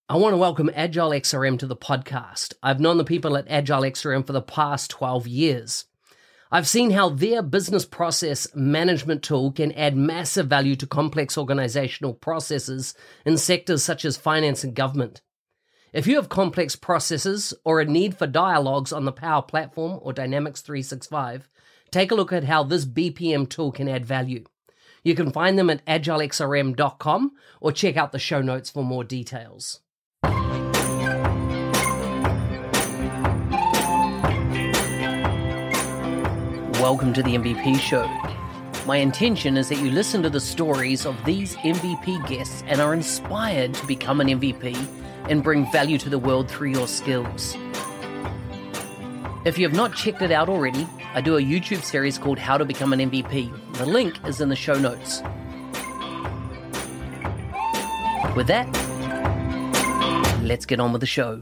I want to welcome Agile XRM to the podcast. I've known the people at Agile XRM for the past 12 years. I've seen how their business process management tool can add massive value to complex organizational processes in sectors such as finance and government. If you have complex processes or a need for dialogues on the Power Platform or Dynamics 365, take a look at how this BPM tool can add value. You can find them at agilexrm.com or check out the show notes for more details. Welcome to the MVP Show. My intention is that you listen to the stories of these MVP guests and are inspired to become an MVP and bring value to the world through your skills. If you have not checked it out already, I do a YouTube series called How to Become an MVP. The link is in the show notes. With that, let's get on with the show.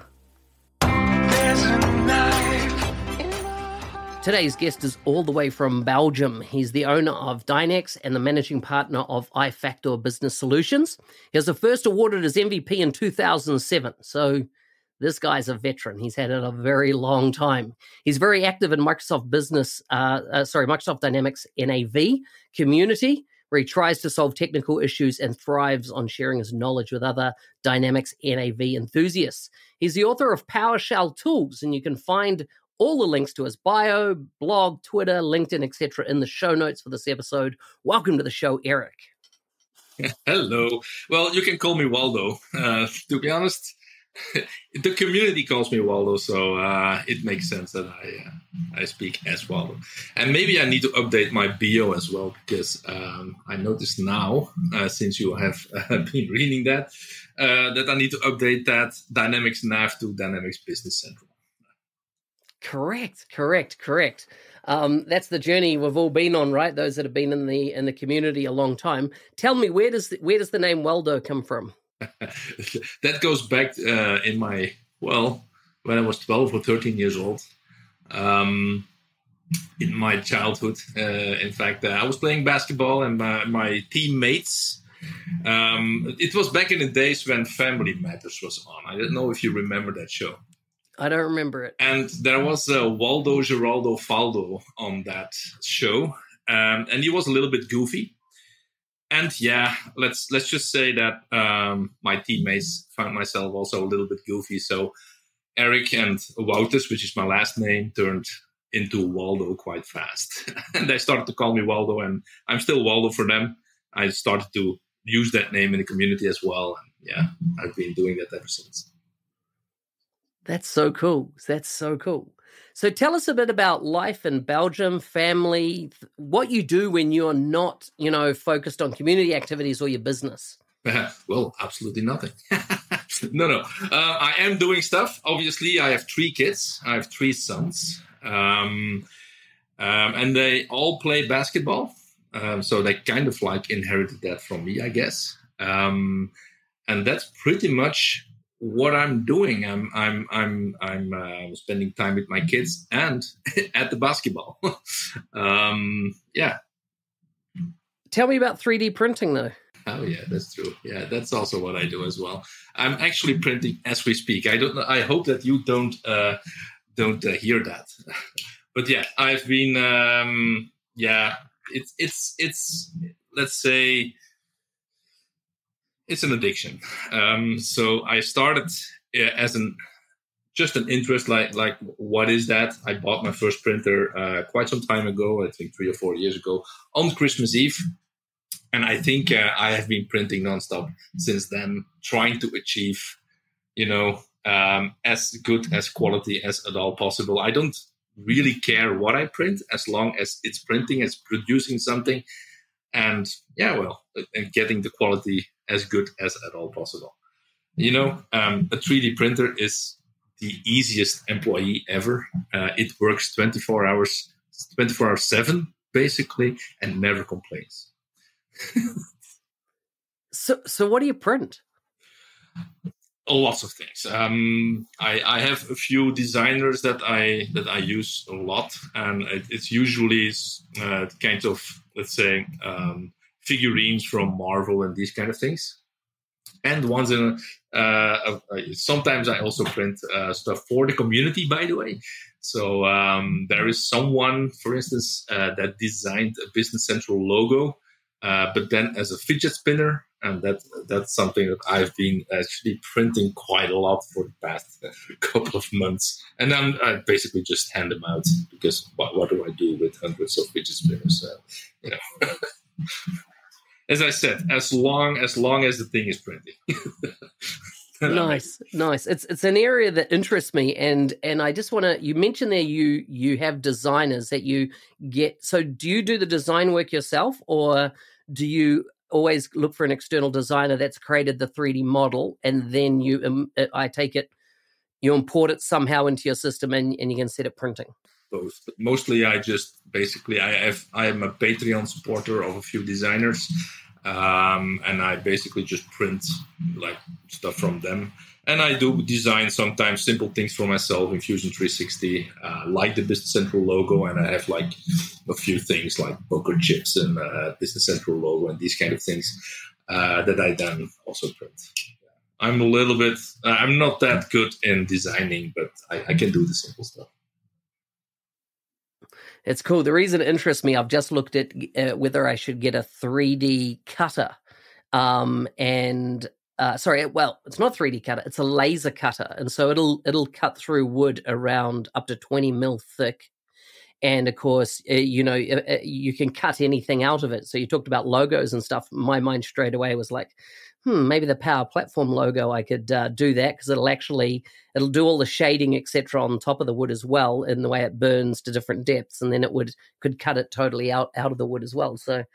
Today's guest is all the way from Belgium. He's the owner of Dynex and the managing partner of iFactor Business Solutions. He was the first awarded as MVP in 2007. So this guy's a veteran. He's had it a very long time. He's very active in Microsoft Microsoft Dynamics NAV community, where he tries to solve technical issues and thrives on sharing his knowledge with other Dynamics NAV enthusiasts. He's the author of PowerShell Tools, and you can find all the links to his bio, blog, Twitter, LinkedIn, etc. in the show notes for this episode. Welcome to the show, Eric. Hello. Well, you can call me Waldo. To be honest, the community calls me Waldo, so it makes sense that I speak as Waldo. And maybe I need to update my bio as well, because I noticed now, since you have been reading that I need to update that Dynamics NAV to Dynamics Business Central. Correct. That's the journey we've all been on, right? Those that have been in the community a long time. Tell me, where does the name Waldo come from? That goes back when I was 12 or 13 years old. In my childhood, in fact, I was playing basketball, and my teammates. It was back in the days when Family Matters was on. I don't know if you remember that show. I don't remember it. And there was Waldo, Geraldo, Faldo on that show. And he was a little bit goofy. And yeah, let's just say that my teammates found myself also a little bit goofy. So Eric and Wauters, which is my last name, turned into Waldo quite fast. And they started to call me Waldo, and I'm still Waldo for them. I started to use that name in the community as well. And yeah, I've been doing that ever since. That's so cool. So tell us a bit about life in Belgium, family, what you do when you're not, focused on community activities or your business. Well, absolutely nothing. No. I am doing stuff. Obviously, I have 3 kids. I have 3 sons. And they all play basketball. So they kind of inherited that from me, I guess. And that's pretty much what I'm doing. I'm spending time with my kids and at the basketball. Yeah. Tell me about 3D printing, though. Oh yeah, that's true. Yeah, that's also what I do as well. I'm actually printing as we speak. I hope that you don't hear that. But yeah, I've been. It's let's say. It's an addiction. So I started as just an interest, like what is that? I bought my first printer quite some time ago, I think 3 or 4 years ago, on Christmas Eve. And I think I have been printing nonstop since then, trying to achieve, as good as quality as at all possible. I don't really care what I print, as long as it's printing, it's producing something. And and getting the quality as good as at all possible. A 3D printer is the easiest employee ever. It works 24 hours 7, basically, and never complains. So what do you print? Lots of things. I have a few designers that I use a lot, and it's usually kind of, let's say, figurines from Marvel and these kind of things. And once in sometimes I also print stuff for the community, by the way. So there is someone, for instance, that designed a Business Central logo, but then as a fidget spinner. And that's something that I've been actually printing quite a lot for the past couple of months. And then I basically just hand them out because what do I do with hundreds of fidget spinners? You know. As I said, as long as the thing is printing. Nice. It's an area that interests me, and I just want to. You mentioned there you have designers that you get. So do you do the design work yourself, or do you always look for an external designer that's created the 3D model, and then I take it, you import it somehow into your system, and you can set it printing? Both. But mostly I just basically I am a Patreon supporter of a few designers, and I basically just print like stuff from them. And I do design sometimes simple things for myself in Fusion 360, like the Business Central logo, and I have like a few things like poker chips and Business Central logo and these kind of things that I then also print. I'm a little bit, I'm not that good in designing, but I can do the simple stuff. It's cool. The reason it interests me, I've just looked at whether I should get a 3D cutter. It's not 3D cutter. It's a laser cutter. And so it'll cut through wood around up to 20 mil thick. And of course, you can cut anything out of it. So you talked about logos and stuff. My mind straight away was like, maybe the Power Platform logo, I could do that because it'll do all the shading, etc., on top of the wood as well, in the way it burns to different depths, and then could cut it totally out of the wood as well. So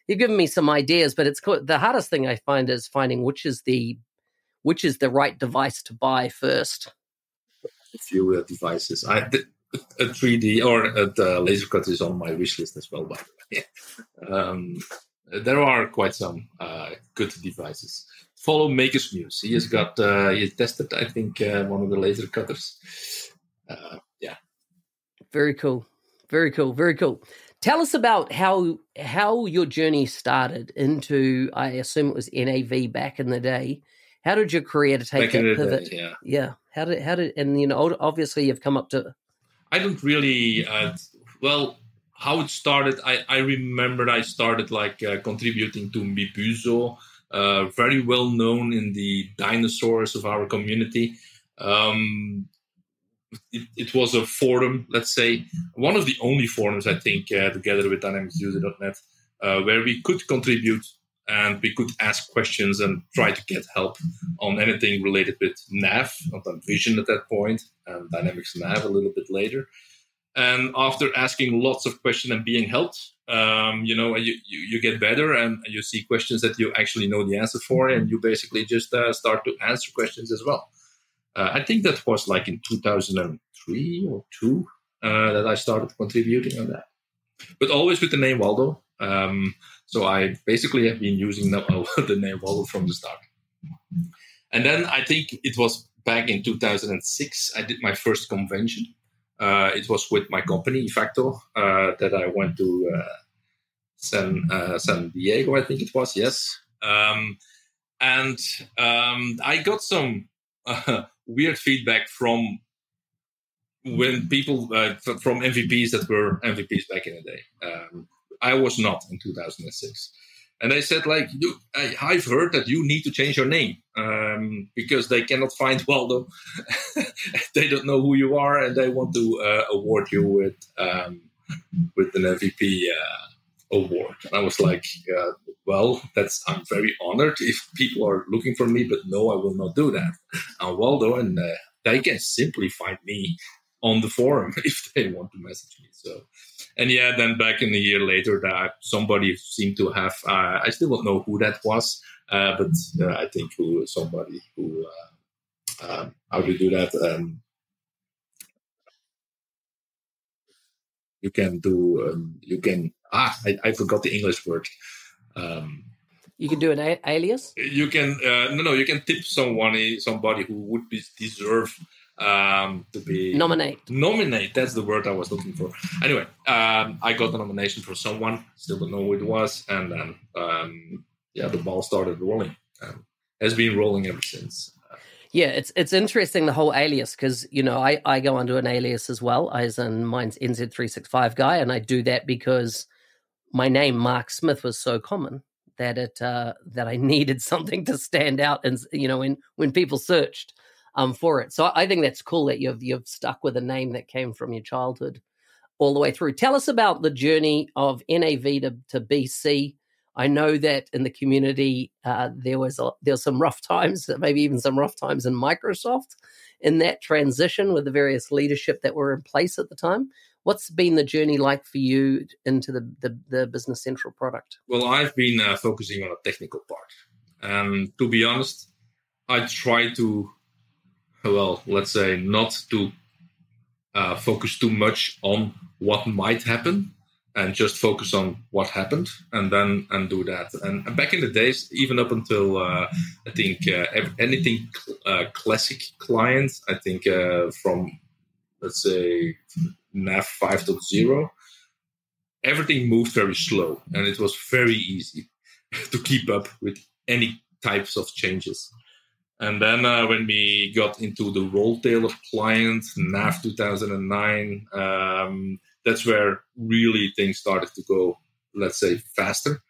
you've given me some ideas, but it's cool. The hardest thing I find is finding which is the right device to buy first. A few devices. A 3D or the laser cutter is on my wish list as well, by the way. There are quite some good devices. Follow Maker's Muse. He has got he tested, I think, one of the laser cutters. Yeah. Very cool. Tell us about how your journey started into, I assume it was NAV back in the day. How did your career take that pivot? Day, yeah. How did and obviously you've come up to. I don't really how it started. I remember I started contributing to Mibuzo, very well known in the dinosaurs of our community. It was a forum, let's say, one of the only forums, I think, together with dynamicsuser.net, where we could contribute and we could ask questions and try to get help on anything related with nav, not on Vision at that point, and Dynamics Nav a little bit later. And after asking lots of questions and being helped, you get better and you see questions that you actually know the answer for, and you basically just start to answer questions as well. I think that was like in 2003 or 2 that I started contributing on that, but always with the name Waldo. So I basically have been using the name Waldo from the start. And then I think it was back in 2006, I did my first convention. It was with my company, Facto, that I went to San Diego, I think it was, yes. And I got some weird feedback from when people, from MVPs that were MVPs back in the day. I was not in 2006. And they said, I've heard that you need to change your name because they cannot find Waldo. They don't know who you are, and they want to award you with an MVP award. And I was like, I'm very honored if people are looking for me, but no, I will not do that. I'm Waldo, and they can simply find me on the forum if they want to message me. So. And yeah, then back in a year later, that somebody seemed to have, I still don't know who that was, but I think somebody who, how to do that, I forgot the English word. You can do an alias? You can, you can tip somebody who would deserve to be nominate. That's the word I was looking for. Anyway, I got a nomination for someone, still don't know who it was, and then the ball started rolling. has been rolling ever since. Yeah, it's interesting, the whole alias, because, I go under an alias as well, as in mine's NZ365 guy, and I do that because my name, Mark Smith, was so common that that I needed something to stand out, and when people searched for it. So I think that's cool that you've stuck with a name that came from your childhood all the way through. Tell us about the journey of NAV to BC. I know that in the community there was some rough times, maybe even some rough times in Microsoft in that transition with the various leadership that were in place at the time. What's been the journey like for you into the Business Central product? Well, I've been focusing on a technical part. And to be honest, I try to, let's say, not to focus too much on what might happen, and just focus on what happened and do that. And back in the days, even up until I think anything classic client, I think from, let's say, NAV 5.0, everything moved very slow, and it was very easy to keep up with any types of changes. And then when we got into the role-tailored client, NAV 2009, that's where really things started to go, let's say, faster.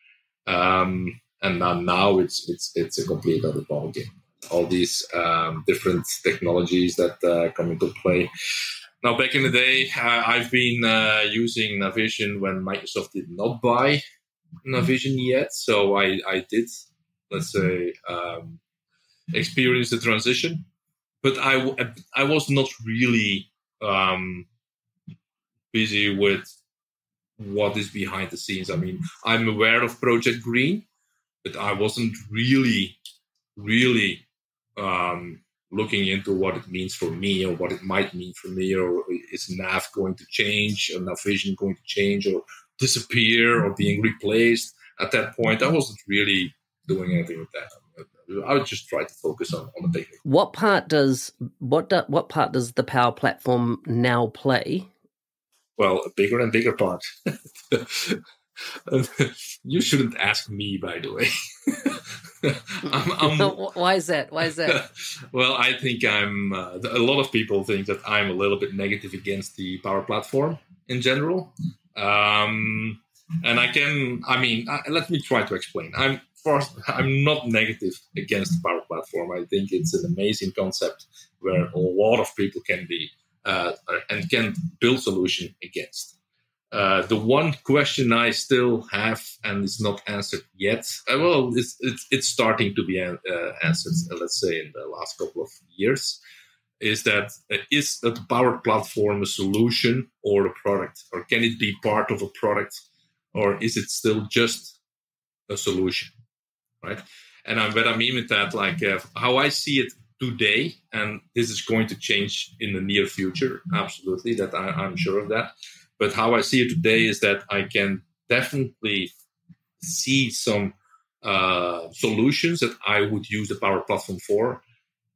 And now it's a complete other ballgame. All these different technologies that come into play. Now, back in the day, I've been using Navision when Microsoft did not buy Navision yet. So I did, let's say, experience the transition. But I was not really busy with what is behind the scenes. I mean, I'm aware of Project Green, but I wasn't really looking into what it means for me, or what it might mean for me, or is NAV going to change, or Navision going to change, or disappear, or being replaced. At that point, I wasn't really doing anything with that. I would just try to focus on the technical. What part does the Power Platform now play? Well, a bigger and bigger part. You shouldn't ask me, by the way. Why is that? Well, I think a lot of people think that I'm a little bit negative against the Power Platform in general. And let me try to explain. I'm not negative against the Power Platform. I think it's an amazing concept where a lot of people can be and can build solution against. The one question I still have, and it's not answered yet, it's starting to be answered, let's say, in the last couple of years, is the Power Platform a solution or a product? Or can it be part of a product? Or is it still just a solution, right? And what I mean with that, how I see it today, and this is going to change in the near future, absolutely, that I'm sure of that. But how I see it today is that I can definitely see some solutions that I would use the Power Platform for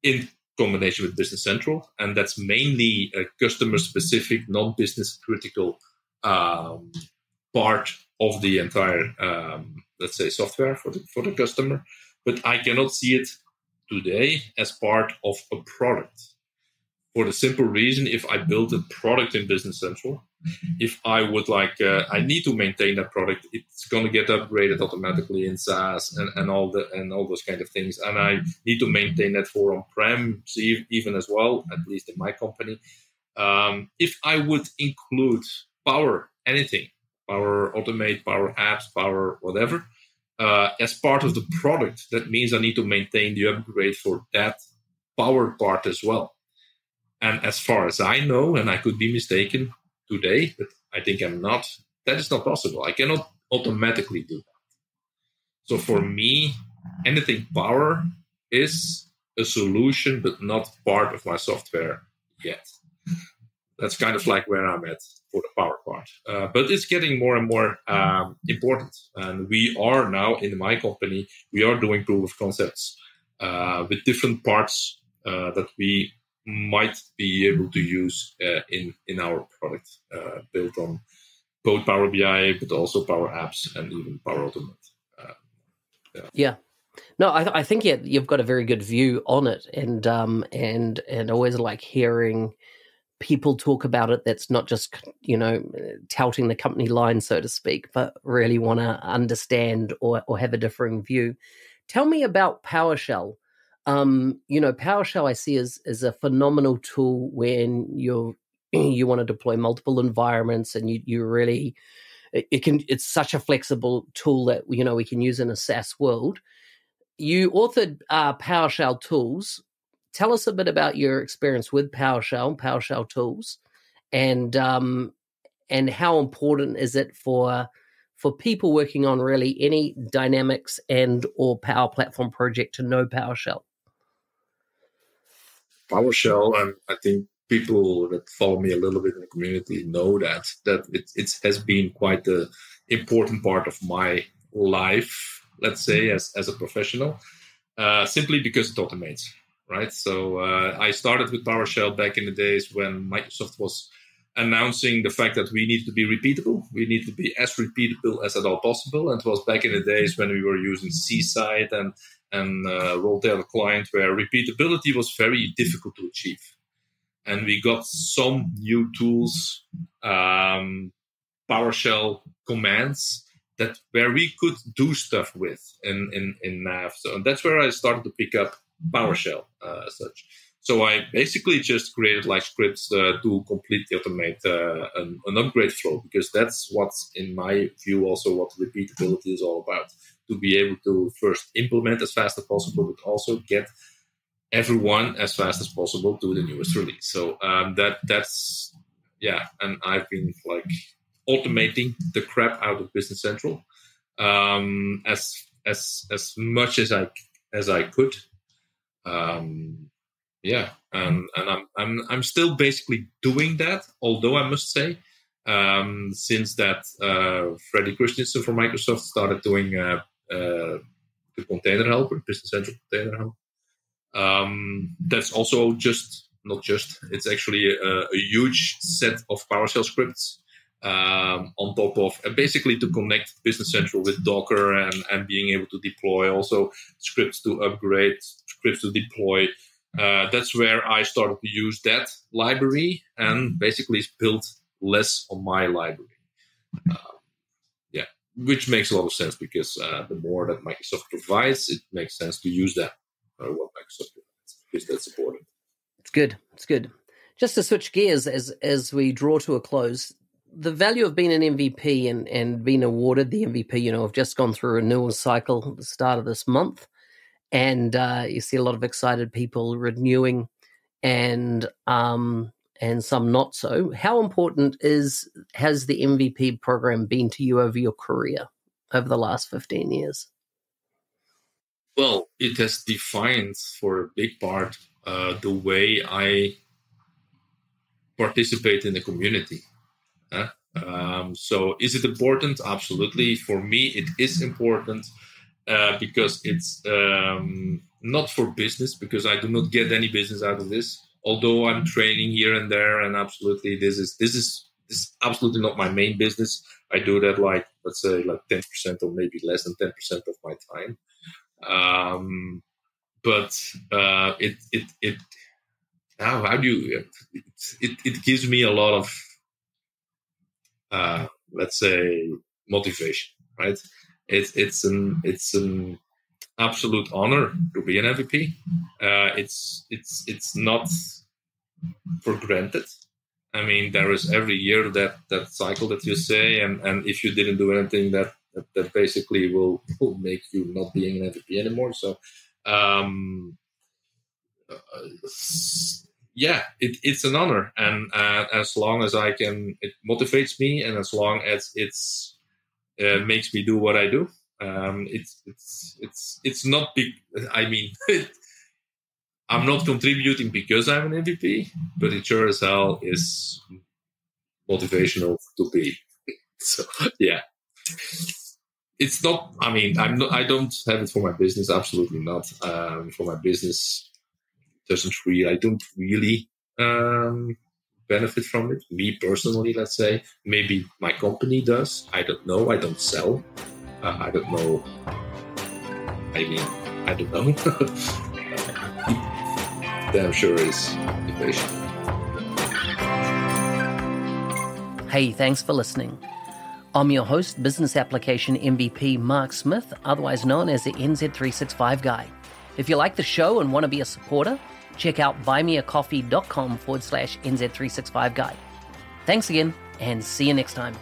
in combination with Business Central. And that's mainly a customer-specific, non-business critical part of the entire, let's say, software for the customer. But I cannot see it today as part of a product. For the simple reason, if I build a product in Business Central, if I would I need to maintain that product, it's going to get upgraded automatically in SaaS and all those kind of things. And I need to maintain that for on-prem even as well, at least in my company. If I would include Power anything, Power Automate, Power Apps, Power whatever, as part of the product, that means I need to maintain the upgrade for that Power part as well. And as far as I know, and I could be mistaken today, but I think I'm not, that is not possible. I cannot automatically do that. So for me, anything Power is a solution, but not part of my software yet. That's kind of like where I'm at for the Power part. But it's getting more and more important. And we are now, in my company, we are doing proof of concepts with different parts that we might be able to use in our product, built on both Power BI, but also Power Apps and even Power Automate. Yeah. No, I think you've got a very good view on it, and always like hearing people talk about it. That's not just touting the company line, so to speak, but really want to understand or have a differing view. Tell me about PowerShell. PowerShell I see is a phenomenal tool when you want to deploy multiple environments, and you really it's such a flexible tool that we can use in a SaaS world. You authored PowerShell tools. Tell us a bit about your experience with PowerShell tools, and how important is it for people working on really any Dynamics and or Power Platform project to know PowerShell? PowerShell, and I think people that follow me a little bit in the community know that it has been quite the important part of my life, let's say, as a professional, simply because it automates, right? So I started with PowerShell back in the days when Microsoft was announcing the fact that we need to be repeatable. We need to be as repeatable as at all possible. And it was back in the days when we were using Seaside and Rolltail client, where repeatability was very difficult to achieve. And we got some new tools, PowerShell commands, where we could do stuff with in Nav. So that's where I started to pick up PowerShell as such. So I basically just created like scripts to completely automate an upgrade flow, because that's what's, in my view, also what repeatability is all about. To be able to first implement as fast as possible, but also get everyone as fast as possible to the newest release. So that's and I've been like automating the crap out of Business Central as much as I could. And I'm still basically doing that. Although I must say, since that Freddie Christensen from Microsoft started doing the container helper, Business Central container helper. That's also it's actually a huge set of PowerShell scripts on top of basically to connect Business Central with Docker and being able to deploy also scripts to upgrade, scripts to deploy. That's where I started to use that library and basically built less on my library. Which makes a lot of sense, because the more that Microsoft provides, it makes sense to use that. What Microsoft provides, because that's important. It's good. Just to switch gears as we draw to a close, the value of being an MVP and being awarded the MVP, I've just gone through a renewal cycle at the start of this month, and you see a lot of excited people renewing and some not so. How important has the MVP program been to you over your career over the last 15 years? Well, it has defined for a big part the way I participate in the community. So is it important? Absolutely. For me, it is important because it's not for business, because I do not get any business out of this. Although I'm training here and there, and absolutely this is absolutely not my main business. I do that let's say 10% or maybe less than 10% of my time. But it gives me a lot of let's say motivation, right? It's an absolute honor to be an MVP. It's not for granted. I mean, there is every year that cycle that you say, and if you didn't do anything, that basically will make you not being an MVP anymore. So, it's an honor, and as long as I can, it motivates me, and as long as it's makes me do what I do. It's not big. I mean, I'm not contributing because I'm an MVP, but it sure as hell is motivational to be. So yeah, it's not. I mean, I don't have it for my business. Absolutely not. For my business, I don't really benefit from it. Me personally, let's say, maybe my company does. I don't know. I don't sell. I don't know. I mean, I don't know. Damn sure is equation. Hey, thanks for listening. I'm your host, Business Application MVP Mark Smith, otherwise known as the NZ365 Guy. If you like the show and want to be a supporter, check out buymeacoffee.com/NZ365 Guy. Thanks again, and see you next time.